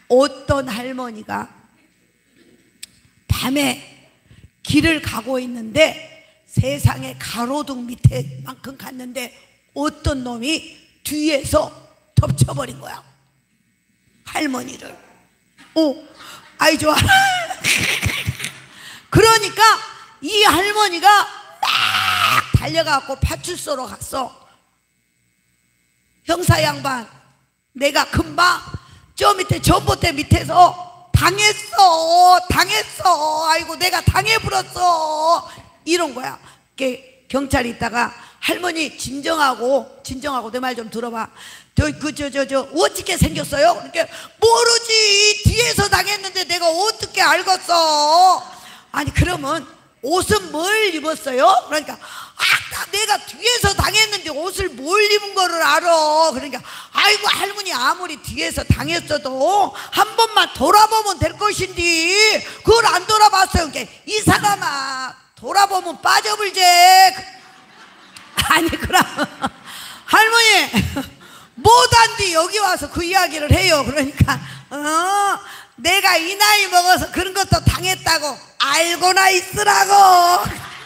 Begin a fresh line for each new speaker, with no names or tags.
어떤 할머니가 밤에 길을 가고 있는데 세상에 가로등 밑에만큼 갔는데 어떤 놈이 뒤에서 덮쳐버린 거야, 할머니를. 아이 좋아. 그러니까 이 할머니가 막 달려가고 파출소로 갔어. 형사 양반, 내가 금방 저 밑에 전봇대 밑에서 당했어. 아이고 내가 당해버렸어. 이런 거야. 경찰이 있다가 할머니 진정하고 내 말 좀 들어봐. 어떻게 생겼어요? 그러니까 모르지. 뒤에서 당했는데 내가 어떻게 알겠어? 아니 그러면 옷은 뭘 입었어요? 그러니까 내가 뒤에서 당했는데 옷을 뭘 입은 거를 알아. 그러니까 아이고 할머니 아무리 뒤에서 당했어도 한 번만 돌아보면 될 것인데 그걸 안 돌아봤어요. 그러니까 이 사람아 돌아보면 빠져불제. 아니 그럼 할머니 못한디 여기 와서 그 이야기를 해요. 그러니까 내가 이 나이 먹어서 그런 것도 당했다고 알고나 있으라고.